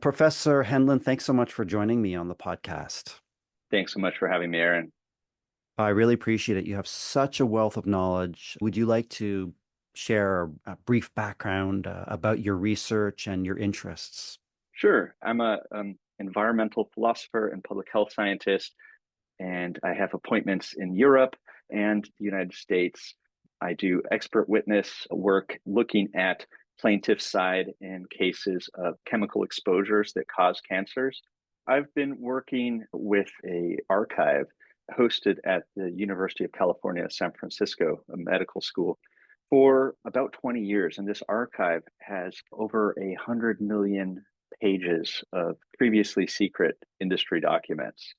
Professor Hendlin, thanks so much for joining me on the podcast. Thanks so much for having me, Aaron. I really appreciate it. You have such a wealth of knowledge. Would you like to share a brief background about your research and your interests? Sure, I'm a environmental philosopher and public health scientist, and I have appointments in Europe and the United States. I do expert witness work looking at plaintiff side in cases of chemical exposures that cause cancers. I've been working with a archive hosted at the University of California, San Francisco, a medical school, for about 20 years. And this archive has over 100 million pages of previously secret industry documents.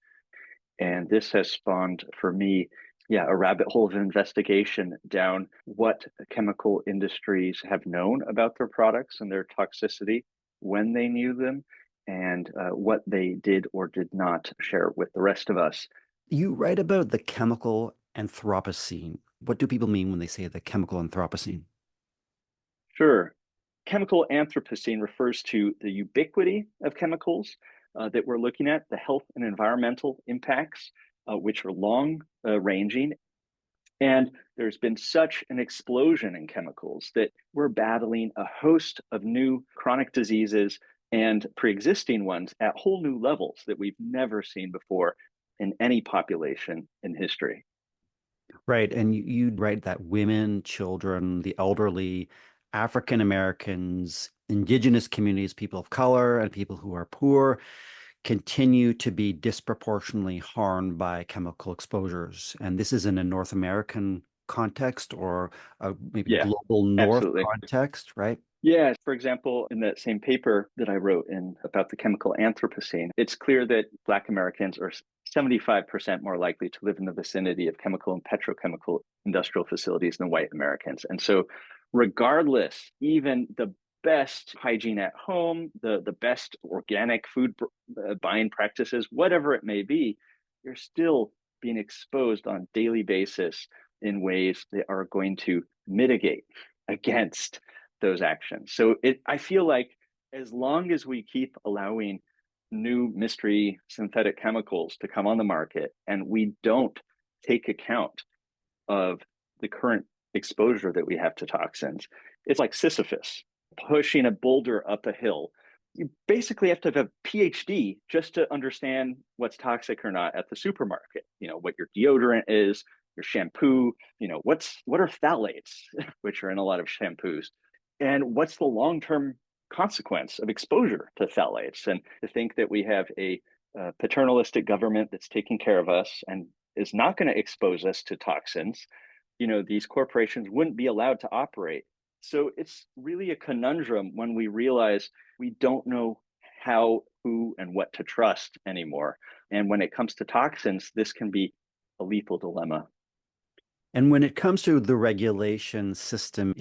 And this has spawned for me, a rabbit hole of investigation down what chemical industries have known about their products and their toxicity when they knew them, and what they did or did not share with the rest of us. You write about the chemical Anthropocene. What do people mean when they say the chemical Anthropocene? Sure. Chemical Anthropocene refers to the ubiquity of chemicals that we're looking at, the health and environmental impacts, which are long ranging. And there's been such an explosion in chemicals that we're battling a host of new chronic diseases and pre existing ones at whole new levels that we've never seen before in any population in history. Right. And you write that women, children, the elderly, African Americans, indigenous communities, people of color, and people who are poor continue to be disproportionately harmed by chemical exposures. And this is in a North American context or maybe Yeah, global North absolutely. context, right? Yeah, for example, in that same paper that I wrote in about the chemical Anthropocene, it's clear that Black Americans are 75% more likely to live in the vicinity of chemical and petrochemical industrial facilities than white Americans. And so, regardless, even the best hygiene at home, the best organic food buying practices, whatever it may be, you're still being exposed on a daily basis in ways that are going to mitigate against those actions. So I feel like as long as we keep allowing new mystery synthetic chemicals to come on the market and we don't take account of the current exposure that we have to toxins, it's like Sisyphus pushing a boulder up a hill. You basically have to have a PhD just to understand what's toxic or not at the supermarket. What your deodorant is, your shampoo, what are phthalates, which are in a lot of shampoos, and what's the long-term consequence of exposure to phthalates. And to think that we have a paternalistic government that's taking care of us and is not going to expose us to toxins, these corporations wouldn't be allowed to operate. So it's really a conundrum when we realize we don't know how, who, and what to trust anymore. And when it comes to toxins, this can be a lethal dilemma. And when it comes to the regulation system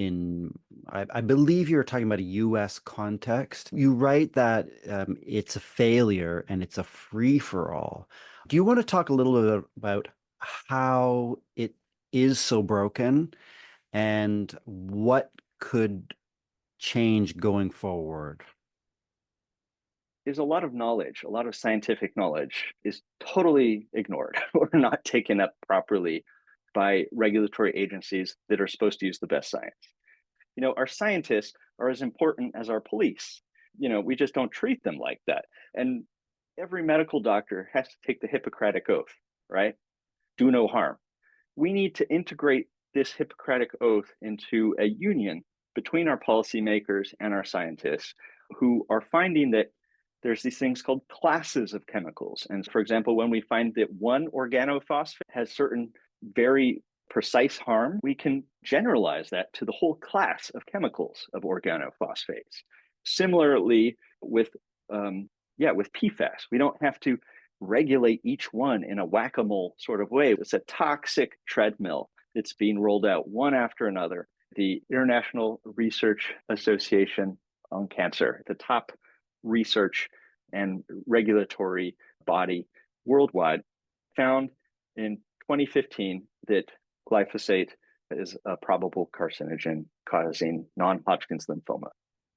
I believe you're talking about a US context, you write that it's a failure and it's a free-for-all. Do you want to talk a little bit about how it is so broken and what could change going forward? There's a lot of knowledge, a lot of scientific knowledge is totally ignored or not taken up properly by regulatory agencies that are supposed to use the best science. Our scientists are as important as our police. We just don't treat them like that. And every medical doctor has to take the Hippocratic Oath, right? Do no harm. We need to integrate this Hippocratic Oath into a union between our policymakers and our scientists who are finding that there's these things called classes of chemicals. And for example, when we find that one organophosphate has certain very precise harm, we can generalize that to the whole class of chemicals of organophosphates. Similarly, with PFAS, we don't have to regulate each one in a whack-a-mole sort of way. It's a toxic treadmill that's being rolled out one after another. The International Research Association on Cancer, the top research and regulatory body worldwide, found in 2015 that glyphosate is a probable carcinogen causing non-Hodgkin's lymphoma.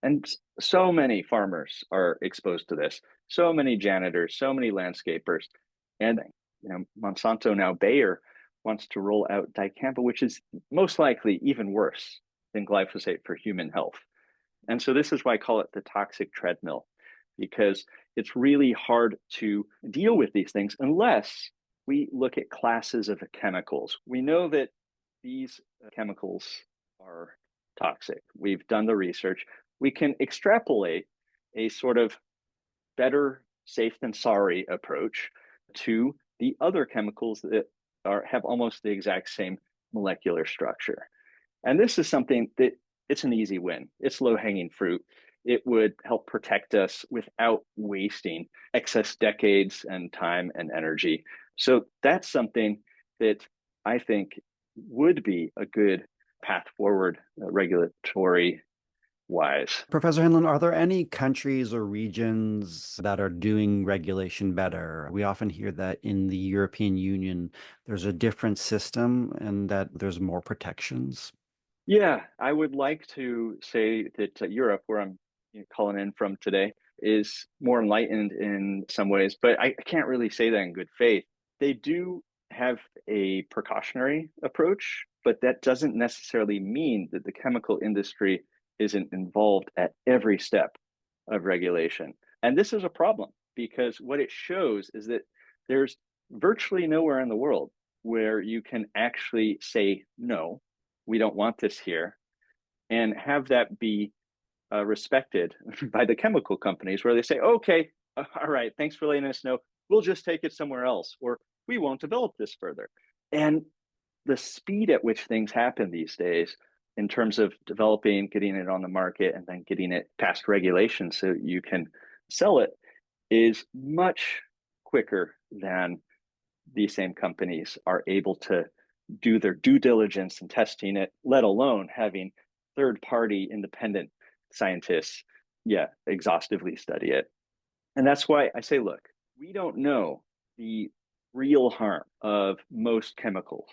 And so many farmers are exposed to this, so many janitors, so many landscapers. And Monsanto, now Bayer, wants to roll out dicamba, which is most likely even worse than glyphosate for human health. And so this is why I call it the toxic treadmill, because it's really hard to deal with these things unless we look at classes of chemicals. We know that these chemicals are toxic. We've done the research. We can extrapolate a sort of better safe than sorry approach to the other chemicals that have almost the exact same molecular structure. And this is something that it's an easy win. It's low hanging fruit. It would help protect us without wasting excess decades and time and energy. So that's something that I think would be a good path forward regulatory wise. Professor Hendlin, are there any countries or regions that are doing regulation better? We often hear that in the European Union, there's a different system and that there's more protections. Yeah, I would like to say that Europe, where I'm calling in from today, is more enlightened in some ways, but I can't really say that in good faith. They do have a precautionary approach, but that doesn't necessarily mean that the chemical industry isn't involved at every step of regulation. And this is a problem because what it shows is that there's virtually nowhere in the world where you can actually say no, we don't want this here, and have that be respected by the chemical companies where they say, okay, all right, thanks for letting us know. We'll just take it somewhere else, or we won't develop this further. And the speed at which things happen these days in terms of developing, getting it on the market, and then getting it past regulation so you can sell it is much quicker than these same companies are able to do their due diligence in testing it, let alone having third party independent scientists, yeah, exhaustively study it. And that's why I say, look, we don't know the real harm of most chemicals.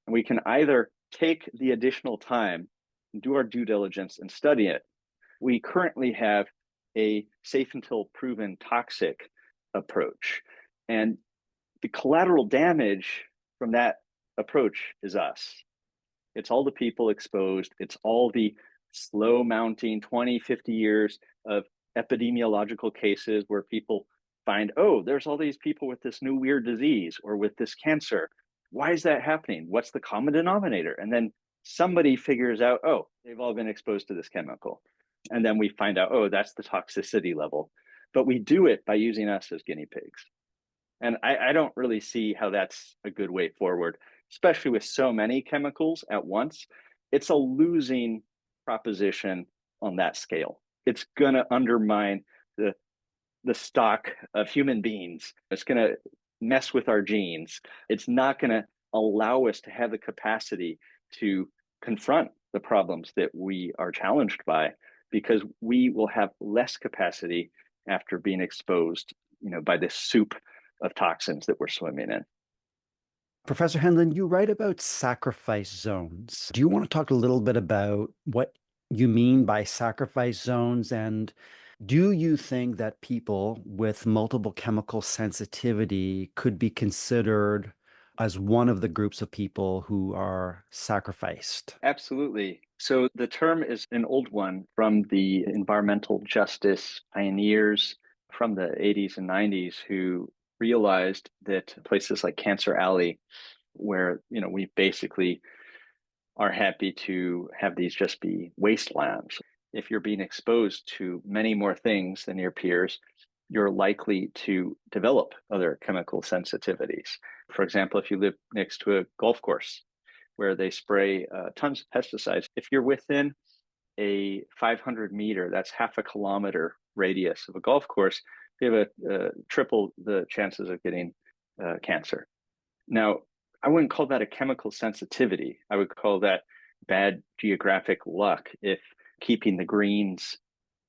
And we can either take the additional time and do our due diligence and study it. We currently have a safe until proven toxic approach. And the collateral damage from that approach is us. It's all the people exposed. It's all the slow mounting 20, 50 years of epidemiological cases where people find, oh, there's all these people with this new weird disease or with this cancer. Why is that happening? What's the common denominator? And then somebody figures out, oh, they've all been exposed to this chemical. And then we find out, oh, that's the toxicity level. But we do it by using us as guinea pigs. And I don't really see how that's a good way forward, especially with so many chemicals at once. It's a losing proposition on that scale. It's going to undermine the stock of human beings. It's going to mess with our genes. It's not going to allow us to have the capacity to confront the problems that we are challenged by because we will have less capacity after being exposed, by this soup of toxins that we're swimming in. Professor Hendlin, you write about sacrifice zones. Do you want to talk a little bit about what you mean by sacrifice zones? And do you think that people with multiple chemical sensitivity could be considered as one of the groups of people who are sacrificed? Absolutely. So the term is an old one from the environmental justice pioneers from the 80s and 90s who realized that places like Cancer Alley, where we basically are happy to have these just be wastelands. If you're being exposed to many more things than your peers, you're likely to develop other chemical sensitivities. For example, if you live next to a golf course where they spray tons of pesticides, if you're within a 500 meter, that's half a kilometer radius of a golf course, you have a triple the chances of getting cancer. Now, I wouldn't call that a chemical sensitivity. I would call that bad geographic luck if keeping the greens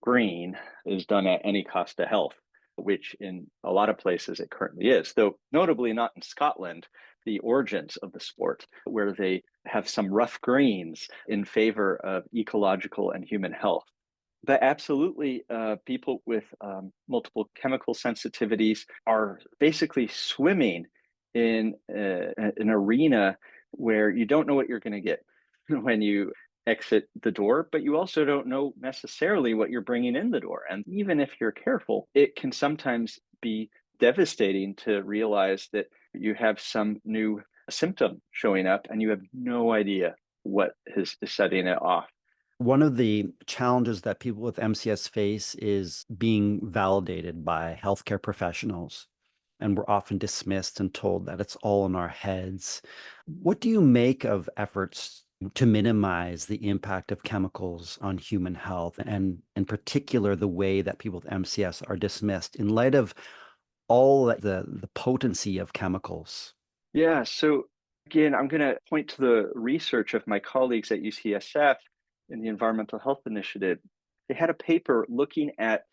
green is done at any cost to health, which in a lot of places it currently is, though notably not in Scotland, the origins of the sport, where they have some rough greens in favor of ecological and human health. But absolutely, people with multiple chemical sensitivities are basically swimming in an arena where you don't know what you're going to get when you exit the door, but you also don't know necessarily what you're bringing in the door. And even if you're careful, it can sometimes be devastating to realize that you have some new symptom showing up and you have no idea what is setting it off. One of the challenges that people with MCS face is being validated by healthcare professionals. And we're often dismissed and told that it's all in our heads. What do you make of efforts to minimize the impact of chemicals on human health, and in particular, the way that people with MCS are dismissed in light of all the potency of chemicals? Yeah, so again, I'm going to point to the research of my colleagues at UCSF in the Environmental Health Initiative. They had a paper looking at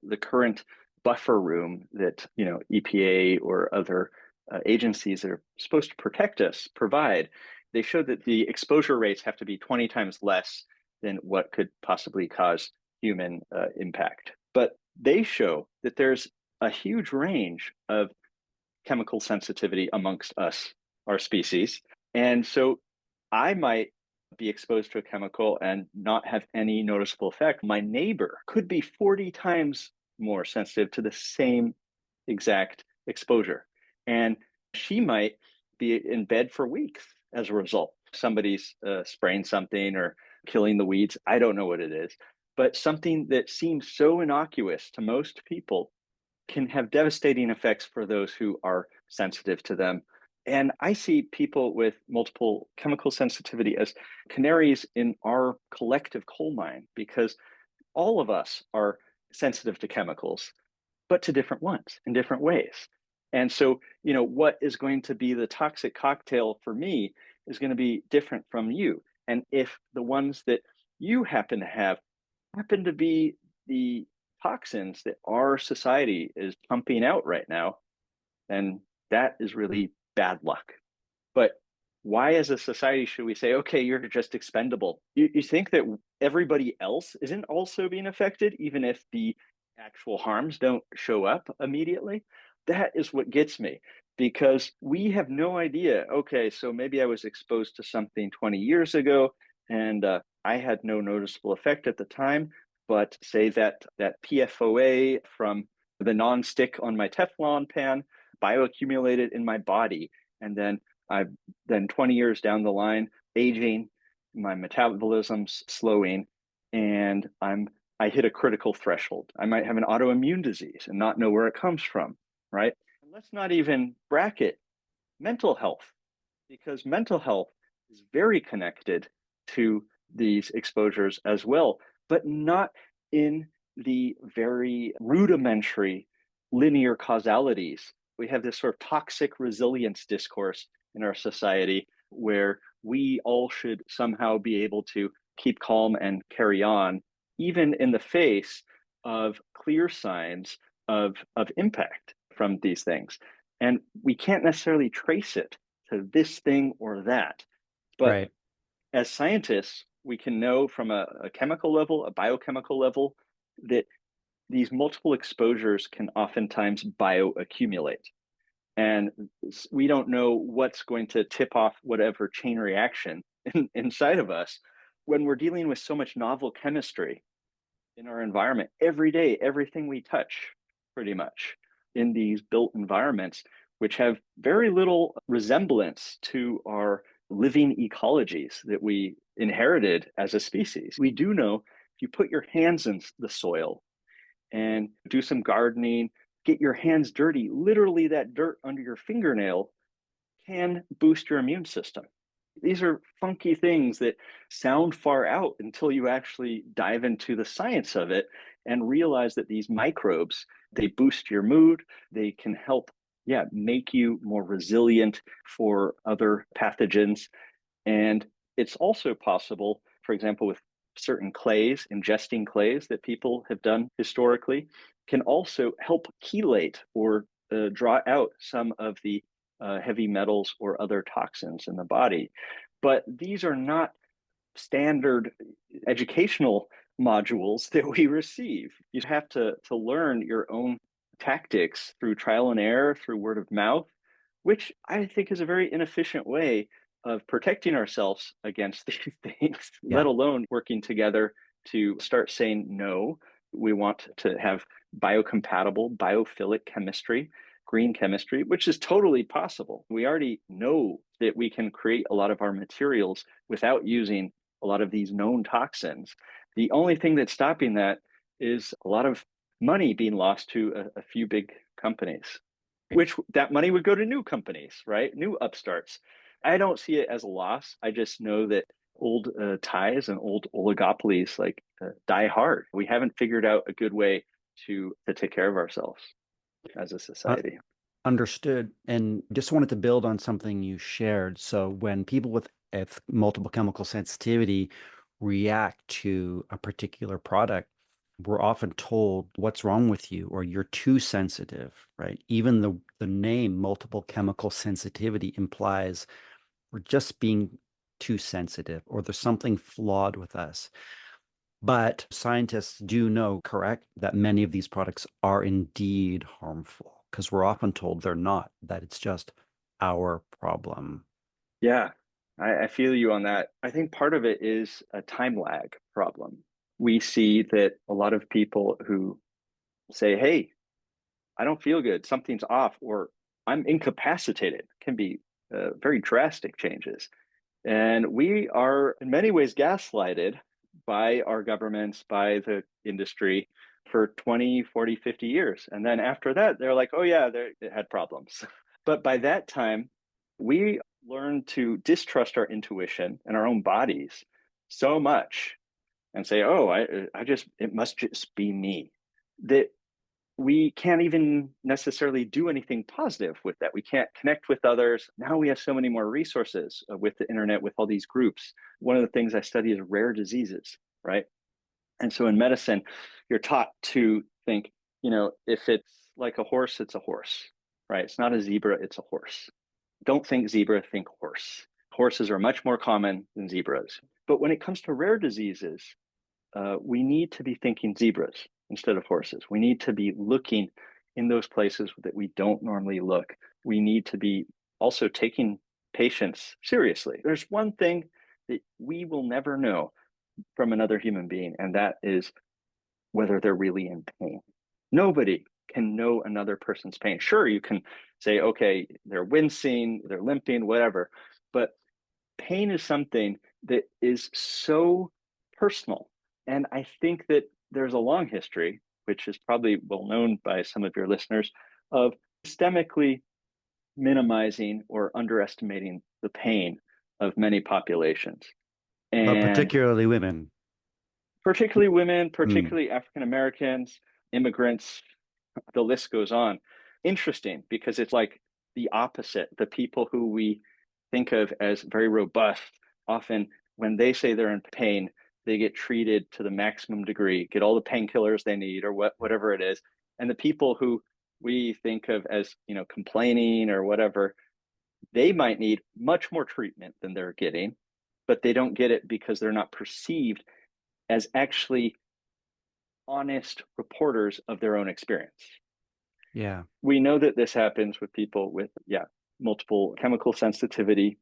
the current buffer room that, EPA or other agencies that are supposed to protect us provide. They showed that the exposure rates have to be 20 times less than what could possibly cause human impact. But they show that there's a huge range of chemical sensitivity amongst us, our species. And so I might be exposed to a chemical and not have any noticeable effect. My neighbor could be 40 times more sensitive to the same exact exposure. And she might be in bed for weeks as a result. Somebody's spraying something or killing the weeds. I don't know what it is, but something that seems so innocuous to most people can have devastating effects for those who are sensitive to them. And I see people with multiple chemical sensitivity as canaries in our collective coal mine because all of us are sensitive to chemicals, but to different ones in different ways. And so, what is going to be the toxic cocktail for me is going to be different from you. And if the ones that you happen to have happen to be the toxins that our society is pumping out right now, then that is really bad luck. But why, as a society, should we say, okay, you're just expendable? You think that everybody else isn't also being affected, even if the actual harms don't show up immediately? That is what gets me because we have no idea. Okay, so maybe I was exposed to something 20 years ago and I had no noticeable effect at the time. But say that PFOA from the non-stick on my Teflon pan bioaccumulated in my body, and then 20 years down the line, aging, my metabolism's slowing, and I hit a critical threshold. I might have an autoimmune disease and not know where it comes from, right? And let's not even bracket mental health, because mental health is very connected to these exposures as well, but not in the very rudimentary linear causalities. We have this sort of toxic resilience discourse in our society where we all should somehow be able to keep calm and carry on, even in the face of clear signs of impact from these things. And we can't necessarily trace it to this thing or that. But Right. as scientists, we can know from a chemical level, a biochemical level, that these multiple exposures can oftentimes bioaccumulate. And we don't know what's going to tip off whatever chain reaction inside of us when we're dealing with so much novel chemistry in our environment every day, everything we touch, pretty much in these built environments, which have very little resemblance to our living ecologies that we inherited as a species. We do know if you put your hands in the soil and do some gardening, get your hands dirty, literally that dirt under your fingernail can boost your immune system. These are funky things that sound far out until you actually dive into the science of it and realize that these microbes, they boost your mood, they can help, yeah, make you more resilient for other pathogens. And it's also possible, for example, with certain clays, ingesting clays that people have done historically, can also help chelate or draw out some of the heavy metals or other toxins in the body. But these are not standard educational modules that we receive. You have to learn your own tactics through trial and error, through word of mouth, which I think is a very inefficient way of protecting ourselves against these things, let Yeah. alone working together to start saying no. We want to have biocompatible, biophilic chemistry, green chemistry, which is totally possible. We already know that we can create a lot of our materials without using a lot of these known toxins. The only thing that's stopping that is a lot of money being lost to a few big companies, which that money would go to new companies, right? New upstarts. I don't see it as a loss. I just know that old ties and old oligopolies like die hard. We haven't figured out a good way to take care of ourselves as a Uh, society. Understood. And just wanted to build on something you shared. So when people with multiple chemical sensitivity react to a particular product, we're often told what's wrong with you or you're too sensitive, right? Even the name multiple chemical sensitivity implies we're just being too sensitive or there's something flawed with us. But scientists do know, correct, that many of these products are indeed harmful because we're often told they're not, that it's just our problem. Yeah, I feel you on that. I think part of it is a time lag problem. We see that a lot of people who say, hey, I don't feel good, something's off, or I'm incapacitated, can be very drastic changes. And we are in many ways gaslighted by our governments, by the industry for 20, 40, 50 years. And then after that, they're like, oh, yeah, it had problems. But by that time, we learn to distrust our intuition and our own bodies so much and say, oh, it must just be me. That we can't even necessarily do anything positive with that. We can't connect with others. Now we have so many more resources with the internet, with all these groups. One of the things I study is rare diseases, right? And so in medicine, you're taught to think, if it's like a horse, it's a horse, right? It's not a zebra, it's a horse. Don't think zebra, think horse. Horses are much more common than zebras. But when it comes to rare diseases, we need to be thinking zebras instead of horses. We need to be looking in those places that we don't normally look. We need to be also taking patients seriously. There's one thing that we will never know from another human being, and that is whether they're really in pain. Nobody can know another person's pain. Sure, you can say, okay, they're wincing, they're limping, whatever, but pain is something that is so personal. And I think that there's a long history, which is probably well known by some of your listeners, of systemically minimizing or underestimating the pain of many populations. But And particularly women. particularly women, Mm, particularly African Americans, immigrants, the list goes on. Interesting because it's like the opposite. The people who we think of as very robust, often when they say they're in pain, they get treated to the maximum degree, get all the painkillers they need or whatever it is. And the people who we think of as, complaining or whatever, they might need much more treatment than they're getting, but they don't get it because they're not perceived as actually honest reporters of their own experience. yeah, We know that this happens with people with, yeah, multiple chemical sensitivity.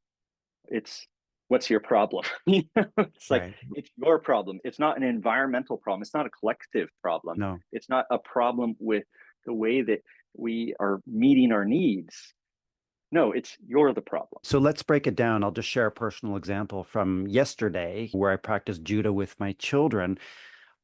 It's what's your problem? It's like right. it's your problem. It's not an environmental problem. It's not a collective problem. No. It's not a problem with the way that we are meeting our needs. No, it's you're the problem. So let's break it down. I'll just share a personal example from yesterday where I practiced judo with my children.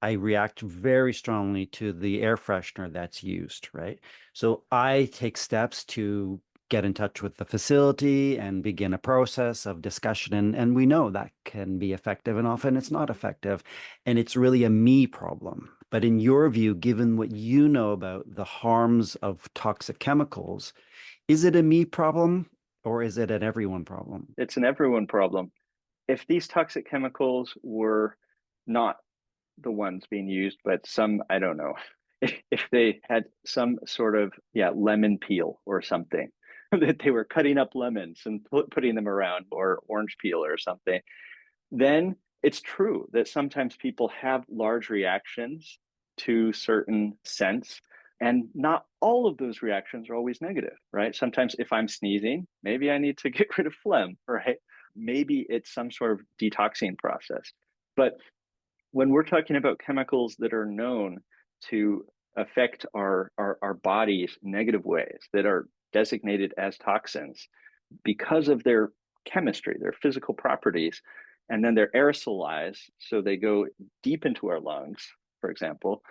I react very strongly to the air freshener that's used, right? So I take steps to get in touch with the facility and begin a process of discussion. And we know that can be effective and often it's not effective. And it's really a me problem. But in your view, given what you know about the harms of toxic chemicals, is it a me problem or is it an everyone problem? It's an everyone problem. If these toxic chemicals were not the ones being used, but some, I don't know, if they had some sort of, yeah, lemon peel or something, that they were cutting up lemons and putting them around, or orange peel or something, then It's true that sometimes people have large reactions to certain scents, and not all of those reactions are always negative, right? Sometimes if I'm sneezing, maybe I need to get rid of phlegm, right? Maybe it's some sort of detoxing process. But when we're talking about chemicals that are known to affect our bodies negative ways, that are designated as toxins because of their chemistry, their physical properties, and then they're aerosolized, so they go deep into our lungs, for example,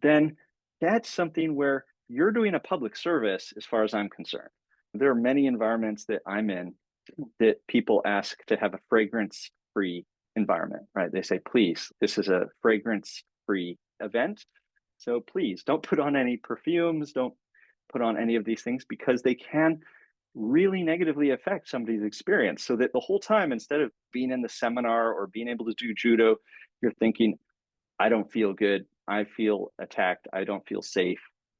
then that's something where you're doing a public service as far as I'm concerned. There are many environments that I'm in that people ask to have a fragrance free environment, right? They say, please, this is a fragrance free event. So please don't put on any perfumes, don't put on any of these things because they can really negatively affect somebody's experience. So that the whole time, instead of being in the seminar or being able to do judo, you're thinking, I don't feel good. I feel attacked. I don't feel safe.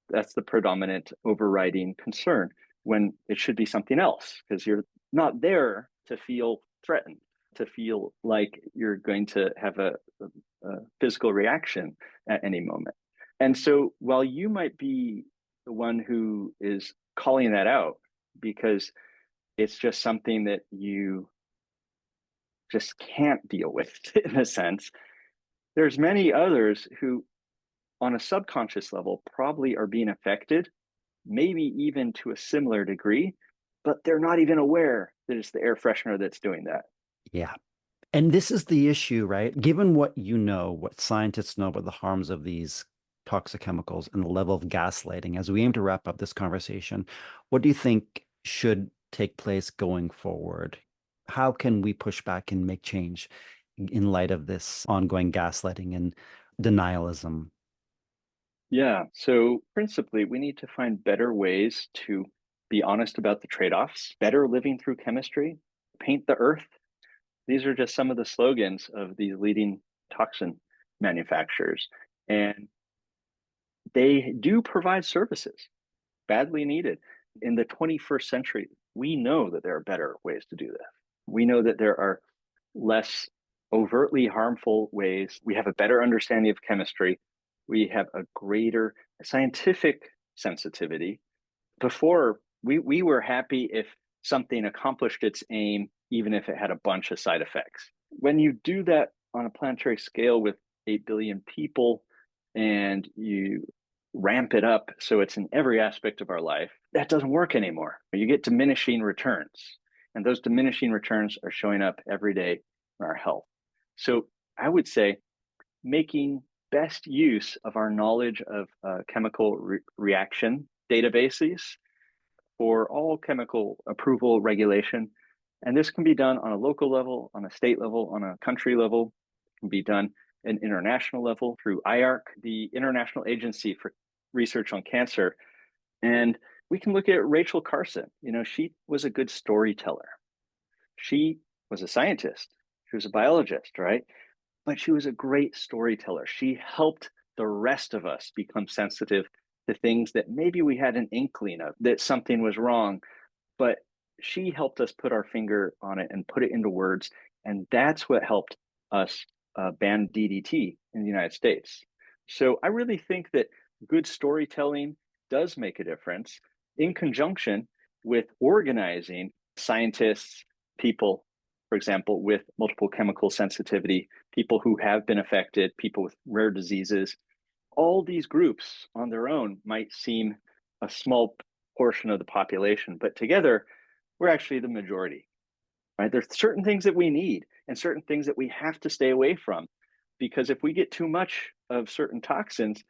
That's the predominant overriding concern when it should be something else because you're not there to feel threatened, to feel like you're going to have a physical reaction at any moment. And so while you might be the one who is calling that out because it's just something that you just can't deal with in a sense, there's many others who on a subconscious level probably are being affected, maybe even to a similar degree, but they're not even aware that it's the air freshener that's doing that. Yeah. And this is the issue, right? Given what you know, what scientists know about the harms of these toxic chemicals and the level of gaslighting, as we aim to wrap up this conversation, what do you think should take place going forward? How can we push back and make change in light of this ongoing gaslighting and denialism? Yeah. So principally, we need to find better ways to be honest about the trade offs, better living through chemistry, paint the earth. These are just some of the slogans of these leading toxin manufacturers. And they do provide services badly needed. In the 21st century, we know that there are better ways to do this. We know that there are less overtly harmful ways. We have a better understanding of chemistry. We have a greater scientific sensitivity. Before, we were happy if something accomplished its aim, even if it had a bunch of side effects. When you do that on a planetary scale with 8 billion people and you ramp it up so it's in every aspect of our life, that doesn't work anymore. You get diminishing returns. And those diminishing returns are showing up every day in our health. So I would say making best use of our knowledge of chemical reaction databases for all chemical approval regulation. And this can be done on a local level, on a state level, on a country level. It can be done at an international level through IARC, the International Agency for Research on Cancer. And we can look at Rachel Carson. You know, she was a good storyteller. She was a scientist. She was a biologist, right? But she was a great storyteller. She helped the rest of us become sensitive to things that maybe we had an inkling of, that something was wrong, but she helped us put our finger on it and put it into words. And that's what helped us ban DDT in the United States. So I really think that good storytelling does make a difference in conjunction with organizing scientists, people, for example, with multiple chemical sensitivity, people who have been affected, people with rare diseases. All these groups on their own might seem a small portion of the population, but together we're actually the majority, right? There's certain things that we need and certain things that we have to stay away from because if we get too much of certain toxins,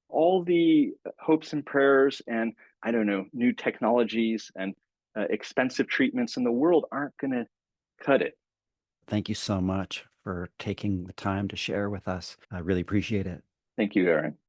all the hopes and prayers and I don't know, new technologies and expensive treatments in the world aren't going to cut it. Thank you so much for taking the time to share with us. I really appreciate it. Thank you, Aaron.